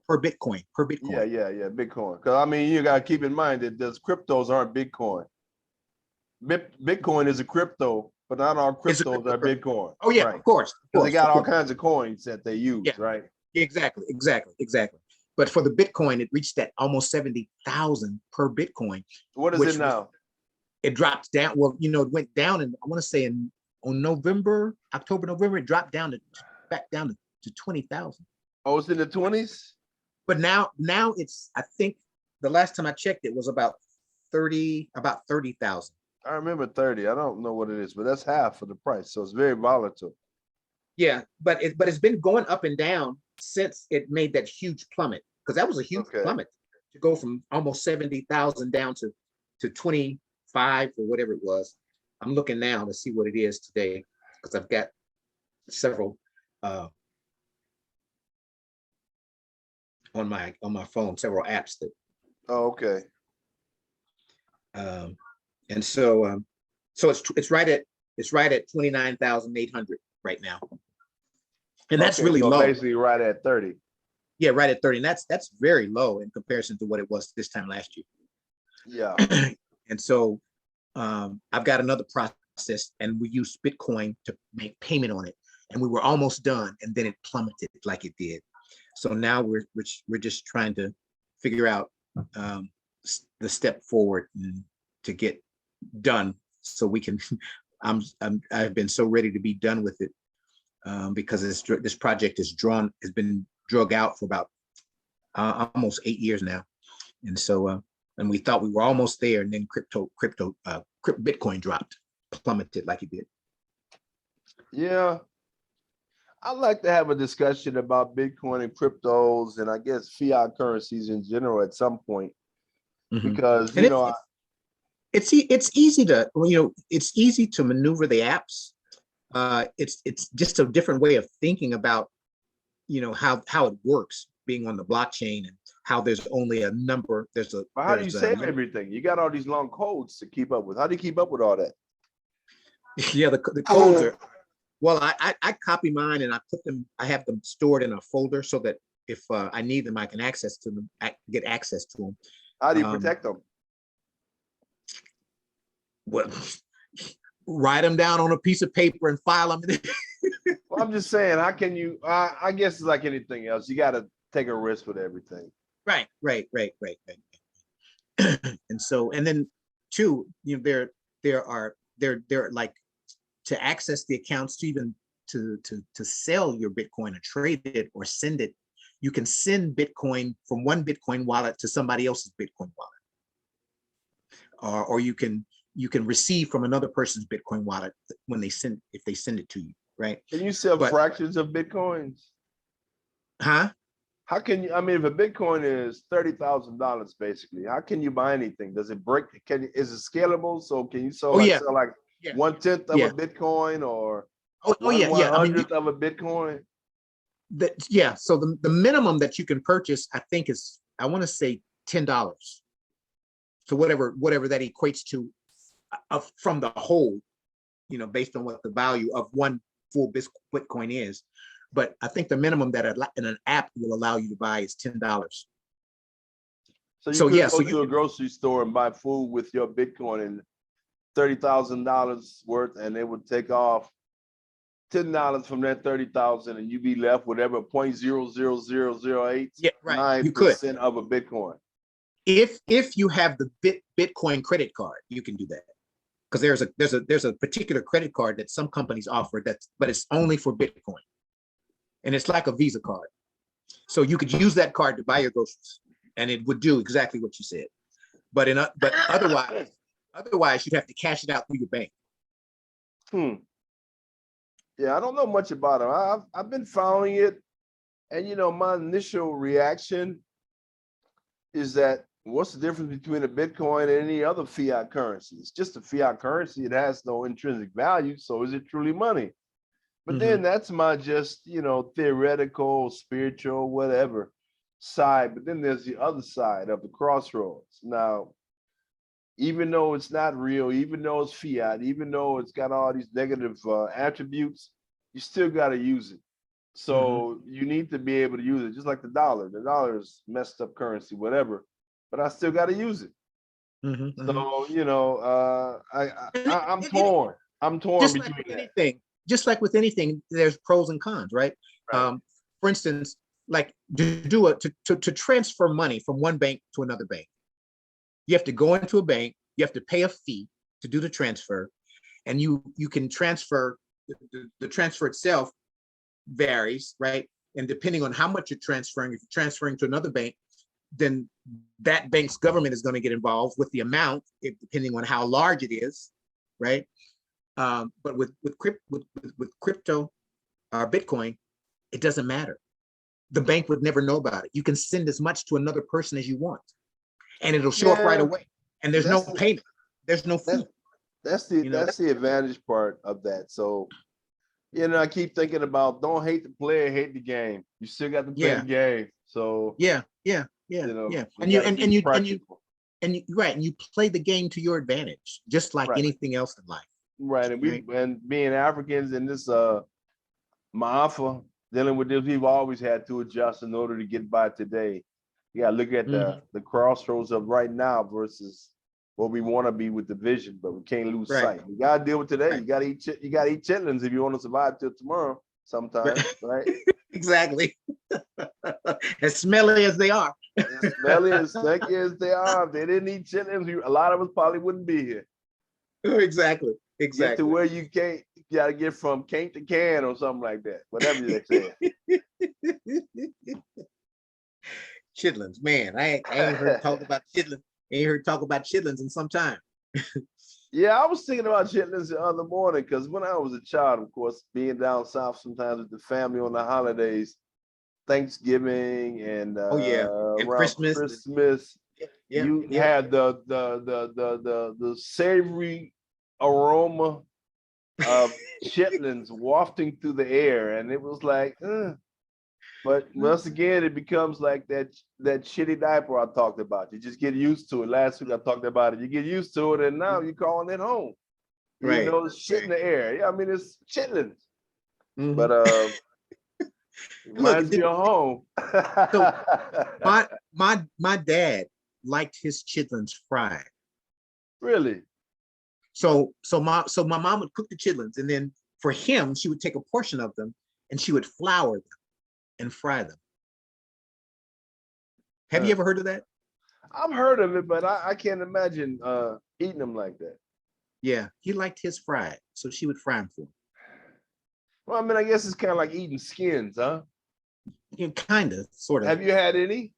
S2: per Bitcoin,
S1: Yeah. Bitcoin. Because I mean, you gotta keep in mind that those cryptos aren't Bitcoin. Bitcoin is a crypto, but not all cryptos are Bitcoin.
S2: Oh yeah,
S1: right.
S2: of course.
S1: Because they got all kinds of coins that they use,
S2: Yeah.
S1: right?
S2: Exactly. But for the Bitcoin, it reached that almost 70,000 per Bitcoin.
S1: What is it now?
S2: It dropped down. Well, it went down, and I want to say on October, November, it dropped back down to 20,000.
S1: Oh, it's in the 20s?
S2: But now it's, I think the last time I checked, it was about 30,000.
S1: I remember 30. I don't know what it is, but that's half of the price. So it's very volatile.
S2: Yeah, but it's been going up and down since it made that huge plummet, because that was a huge plummet to go from almost 70,000 down to 25 or whatever it was. I'm looking now to see what it is today, because I've got several on my phone, several apps that.
S1: Oh, okay.
S2: And so it's right at 29,800 right now, and that's really
S1: so
S2: low.
S1: Basically, right at 30.
S2: Yeah, right at 30, and that's very low in comparison to what it was this time last year.
S1: Yeah.
S2: And so I've got another process, and we used Bitcoin to make payment on it, and we were almost done, and then it plummeted like it did. So now we're just trying to figure out the step forward to get done, so we can. I've been so ready to be done with it, because this project has been drug out for about almost 8 years now, and so and we thought we were almost there, and then Bitcoin plummeted like it did.
S1: Yeah. I'd like to have a discussion about Bitcoin and cryptos, and I guess fiat currencies in general at some point, because
S2: it's easy to it's easy to maneuver the apps. It's just a different way of thinking about how it works, being on the blockchain, and how there's only a number.
S1: But how do you save everything? You got all these long codes to keep up with. How do you keep up with all that?
S2: Yeah, the codes are. Well, I copy mine, and I have them stored in a folder, so that if I need them, I can get access to them.
S1: How do you protect them?
S2: Well, write them down on a piece of paper and file them.
S1: Well, I'm just saying, how can you, I guess it's like anything else. You got to take a risk with everything.
S2: Right. And so, and then two, there are like, to access the accounts, to even to sell your Bitcoin or trade it or send it, you can send Bitcoin from one Bitcoin wallet to somebody else's Bitcoin wallet, or you can receive from another person's Bitcoin wallet if they send it to you, right?
S1: Can you sell fractions of Bitcoins?
S2: Huh?
S1: How can you? I mean, if a Bitcoin is $30,000 basically, how can you buy anything? Does it break? Is it scalable? So can you sell like 1/10 of a Bitcoin, or 1/100th of a Bitcoin?
S2: So the minimum that you can purchase, I think, is, I want to say $10. So whatever that equates to from the whole, based on what the value of one full Bitcoin is. But I think the minimum that an app will allow you to buy is $10.
S1: So you
S2: So
S1: could
S2: yeah,
S1: go
S2: so
S1: to a grocery store and buy food with your Bitcoin and $30,000 worth, and they would take off $10 from that 30,000, and you be left with whatever
S2: yeah, right. You
S1: 0.00008%
S2: could.
S1: of a Bitcoin.
S2: If you have the Bitcoin credit card, you can do that. Because there's a particular credit card that some companies offer but it's only for Bitcoin. And it's like a Visa card. So you could use that card to buy your groceries, and it would do exactly what you said. But otherwise you'd have to cash it out through your bank.
S1: Yeah, I don't know much about it. I've been following it, and my initial reaction is that what's the difference between a Bitcoin and any other fiat currency? It's just a fiat currency. It has no intrinsic value. So is it truly money? But then that's my just, theoretical, spiritual, whatever side. But then there's the other side of the crossroads. Now, even though it's not real, even though it's fiat, even though it's got all these negative attributes, you still got to use it. So you need to be able to use it, just like the dollar. The dollar is messed up currency, whatever, but I still got to use it. So I'm torn. I'm torn
S2: Just
S1: between
S2: like with
S1: that.
S2: anything, just like with anything, there's pros and cons, right?
S1: Right.
S2: For instance, like to transfer money from one bank to another bank, you have to go into a bank, you have to pay a fee to do the transfer, and you can transfer. The transfer itself varies, right? And depending on how much you're transferring, if you're transferring to another bank, then that bank's government is going to get involved with the amount, depending on how large it is, right? But with crypto or Bitcoin, it doesn't matter. The bank would never know about it. You can send as much to another person as you want, and it'll show up right away. And there's no payment. There's no fee.
S1: That's the advantage part of that. So, I keep thinking about don't hate the player, hate the game. You still got to play the game. So
S2: yeah. And you play the game to your advantage, just like anything else in life.
S1: Right. And being Africans in this Maafa, dealing with this, we've always had to adjust in order to get by today. You gotta look at the crossroads of right now versus what we want to be with the vision, but we can't lose sight. You gotta deal with today. You gotta eat chitlins if you want to survive till tomorrow sometimes, right?
S2: Exactly. As smelly as they are.
S1: As smelly as stinky as they are, if they didn't eat chitlins, a lot of us probably wouldn't be here.
S2: Exactly.
S1: Get to where you gotta get from can to can or something like that. Whatever they say.
S2: Chitlins, man. I ain't heard talk about chitlins. Ain't heard talk about chitlins in some time.
S1: Yeah, I was thinking about chitlins the other morning because when I was a child, of course, being down south sometimes with the family on the holidays, Thanksgiving and
S2: and
S1: around Christmas, you had the savory aroma of chitlins wafting through the air, and it was like, but once again, it becomes like that shitty diaper I talked about. You just get used to it. Last week I talked about it. You get used to it, and now you're calling it home. You know, it's shit in the air. Yeah, I mean it's chitlins, but reminds me of home.
S2: So my dad liked his chitlins fried.
S1: Really?
S2: So my mom would cook the chitlins, and then for him, she would take a portion of them and she would flour them and fry them. Have you ever heard of that?
S1: I've heard of it, but I can't imagine eating them like that.
S2: Yeah, he liked his fried, so she would fry them for him.
S1: Well, I mean, I guess it's kind of like eating skins, huh?
S2: Yeah, kind of, sort of.
S1: Have you had any?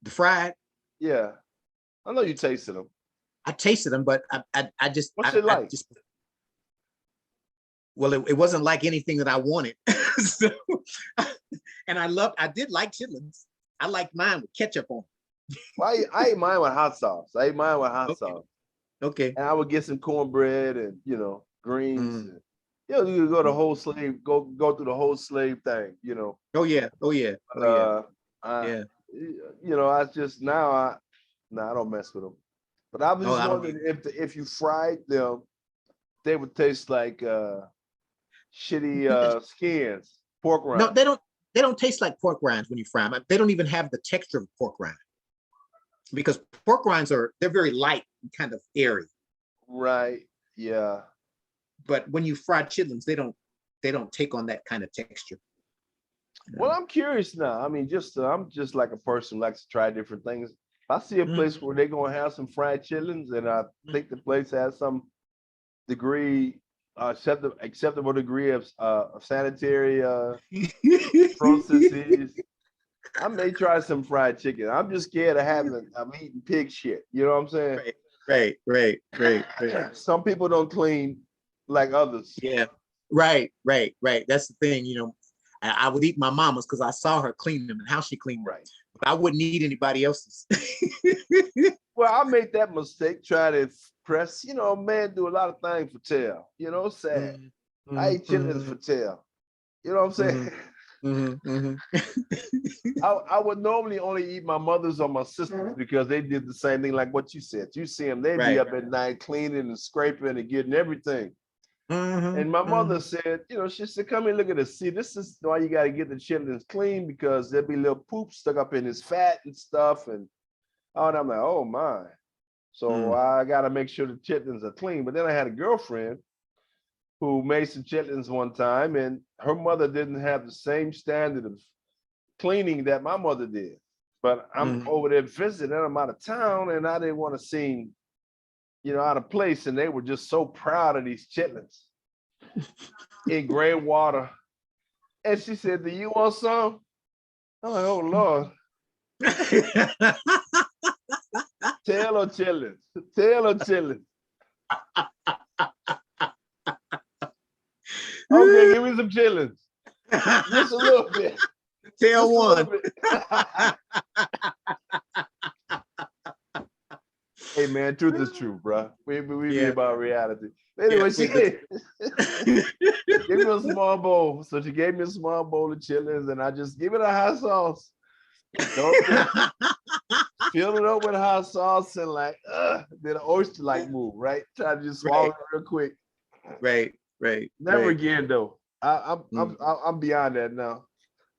S2: The fried?
S1: Yeah, I know you tasted them.
S2: I tasted them, but I just.
S1: What's it like?
S2: Well, it wasn't like anything that I wanted. So, and I did like chitlins. I liked mine with ketchup on.
S1: Well, I ate mine with hot sauce. Sauce.
S2: Okay.
S1: And I would get some cornbread and greens. And, you could go the whole slave, go through the whole slave thing.
S2: Oh yeah.
S1: But, I just I don't mess with them. But I was just wondering if you fried them, they would taste like shitty skins, pork rinds.
S2: No, they don't taste like pork rinds when you fry them. They don't even have the texture of pork rind. because pork rinds they're very light and kind of airy.
S1: Right. Yeah.
S2: But when you fry chitlins, they don't take on that kind of texture.
S1: Well, I'm curious now. I mean, I'm just like a person who likes to try different things. If I see a place where they're gonna have some fried chitlins, and I think the place has some degree, acceptable degree of sanitary processes, I may try some fried chicken. I'm just scared of I'm eating pig shit. You know what I'm saying?
S2: Right.
S1: Some people don't clean like others.
S2: Yeah. Right. That's the thing, I would eat my mama's because I saw her clean them and how she cleaned them.
S1: Right.
S2: But I wouldn't eat anybody else's.
S1: Well, I made that mistake, try to press, man do a lot of things for tail. Sad. I eat chitlins for tail. You know what I'm saying? I would normally only eat my mother's or my sister's because they did the same thing like what you said. You see them, they'd be up at night cleaning and scraping and getting everything. And my mother said, she said, come here, look at this. See, this is why you got to get the chitlins clean because there'll be little poop stuck up in his fat and stuff. And I'm like, oh my. So I got to make sure the chitlins are clean. But then I had a girlfriend who made some chitlins one time, and her mother didn't have the same standard of cleaning that my mother did. But I'm over there visiting, and I'm out of town, and I didn't want to seem, out of place. And they were just so proud of these chitlins in gray water. And she said, do you want some? I'm like, oh Lord. Tail or chitlins? Tail or chitlins? Okay, give me some chitlins. Just a little bit.
S2: Tail one.
S1: Hey man, truth is true, bro. We be about reality. Anyway, she gave me a small bowl. So she gave me a small bowl of chitlins, and I just give it a hot sauce. Fill it up with hot sauce and did an oyster like move, right? Try to just swallow it real quick.
S2: Right.
S1: Never again though. I'm beyond that now.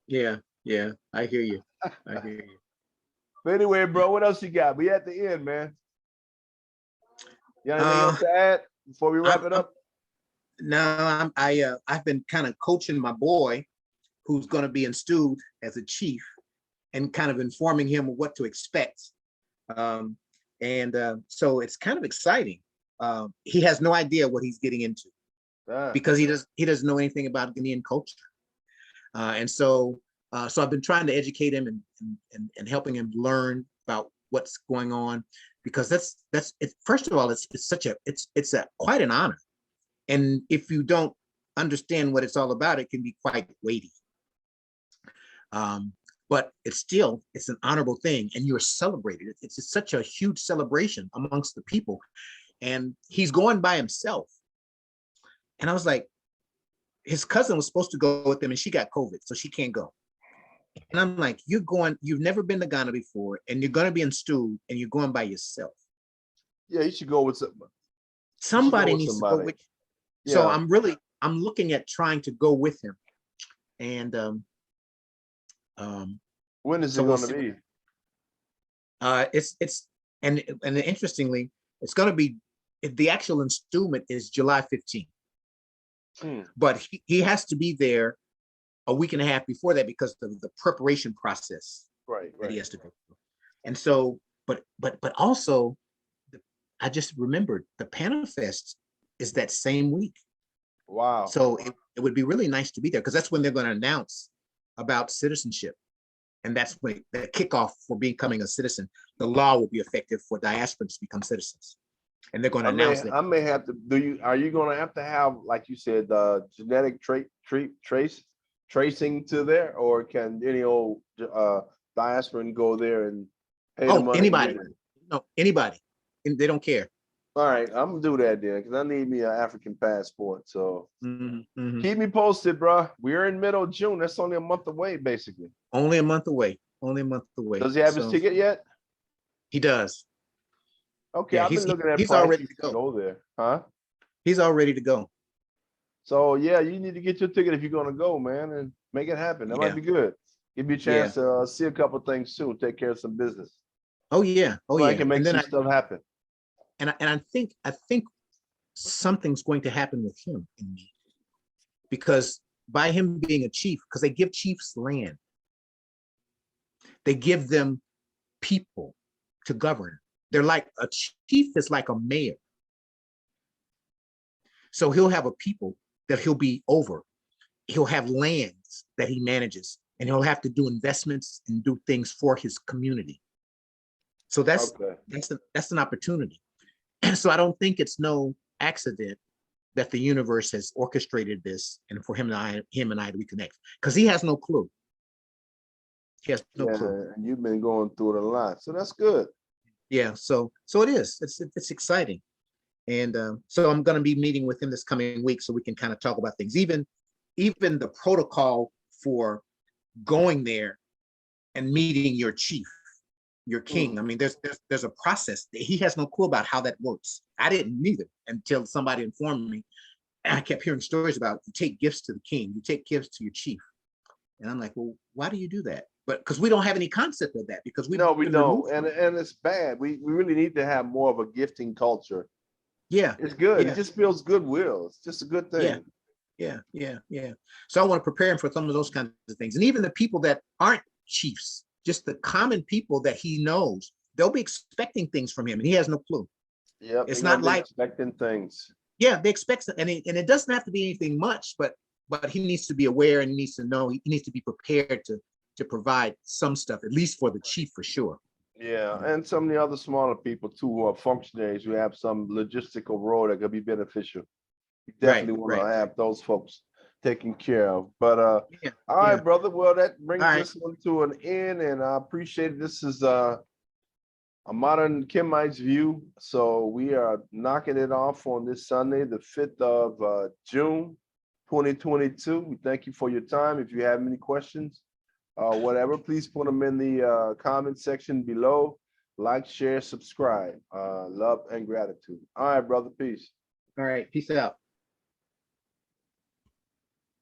S2: Yeah. I hear you.
S1: But anyway, bro, what else you got? We at the end, man. You got anything else to add before we wrap it up?
S2: No, I've been kind of coaching my boy who's going to be installed as a chief and kind of informing him of what to expect. So it's kind of exciting. He has no idea what he's getting into because he doesn't know anything about Ghanaian culture. So I've been trying to educate him and helping him learn about what's going on, because that's it. First of all, it's quite an honor. And if you don't understand what it's all about, it can be quite weighty. But it's an honorable thing, and you're celebrated. It's such a huge celebration amongst the people. And he's going by himself. And I was like, his cousin was supposed to go with him, and she got COVID, so she can't go. And I'm like, you've never been to Ghana before, and you're going to be in stew, and you're going by yourself.
S1: Yeah, you should go with somebody.
S2: Somebody needs to go with you. So I'm looking at trying to go with him. And
S1: when is it going to be?
S2: And interestingly, it's going to be, the actual installment is July 15th. But he has to be there a week and a half before that because of the preparation process that he has to go through. And so, but also, I just remembered the Panafest is that same week.
S1: Wow.
S2: So it would be really nice to be there, because that's when they're going to announce about citizenship. And that's when the kickoff for becoming a citizen. The law will be effective for diasporans to become citizens. And they're going to announce that.
S1: I may have to are you going to have, like you said, genetic tracing to there, or can any old diasporan go there and pay the money?
S2: Anybody. No, anybody. And they don't care.
S1: All right, I'm gonna do that then, because I need me an African passport. So keep me posted, bro. We're in middle of June. That's only a month away, basically.
S2: Only a month away.
S1: Does he have his ticket yet?
S2: He does.
S1: Okay, I've been looking at
S2: he's all ready to
S1: go there. Huh?
S2: He's all ready to go.
S1: So yeah, you need to get your ticket if you're gonna go, man, and make it happen. That might be good. Give you a chance to see a couple things too. Take care of some business.
S2: Oh yeah. Oh
S1: So I
S2: yeah.
S1: can make
S2: And then
S1: some stuff happen.
S2: I think something's going to happen with him and me, because by him being a chief, because they give chiefs land, they give them people to govern. They're like a chief is like a mayor. So he'll have a people that he'll be over. He'll have lands that he manages, and he'll have to do investments and do things for his community. So
S1: Okay.
S2: that's an opportunity. And so I don't think it's no accident that the universe has orchestrated this, and for him and I to reconnect, because he has no clue. He has no
S1: Yeah,
S2: clue.
S1: and you've been going through it a lot, so that's good.
S2: Yeah, so it is. It's exciting, and so I'm going to be meeting with him this coming week so we can kind of talk about things. Even the protocol for going there and meeting your chief, your king. I
S1: Mm.
S2: mean, there's a process. He has no clue about how that works. I didn't either until somebody informed me. And I kept hearing stories about, you take gifts to the king, you take gifts to your chief. And I'm like, well, why do you do that? But because we don't have any concept of that, because we've
S1: No, we
S2: been
S1: don't,
S2: removed
S1: and
S2: from it.
S1: it's bad. We really need to have more of a gifting culture.
S2: Yeah,
S1: It's good. It
S2: yeah,
S1: just builds goodwill. It's just a good
S2: yeah,
S1: thing.
S2: yeah. So I want to prepare him for some of those kinds of things. And even the people that aren't chiefs, just the common people that he knows, they'll be expecting things from him, and he has no clue.
S1: Yep, they're
S2: It's
S1: gonna
S2: not
S1: be
S2: like,
S1: expecting things.
S2: yeah, they expect, and it doesn't have to be anything much, but he needs to be aware, and he needs to know, he needs to be prepared to provide some stuff, at least for the chief, for sure.
S1: Yeah, and some of the other smaller people too, who are functionaries, who have some logistical role that could be beneficial. You
S2: Right,
S1: definitely want
S2: right.
S1: to have those folks taken care of. But
S2: Yeah,
S1: all right,
S2: yeah.
S1: brother. Well, that
S2: All
S1: brings
S2: right.
S1: this one to an end, and I appreciate it. This is a modern Kemites View. So we are knocking it off on this Sunday, the 5th of June, 2022. We thank you for your time. If you have any questions, whatever, please put them in the comment section below. Like, share, subscribe. Love and gratitude. All right, brother. Peace.
S2: All right. Peace out.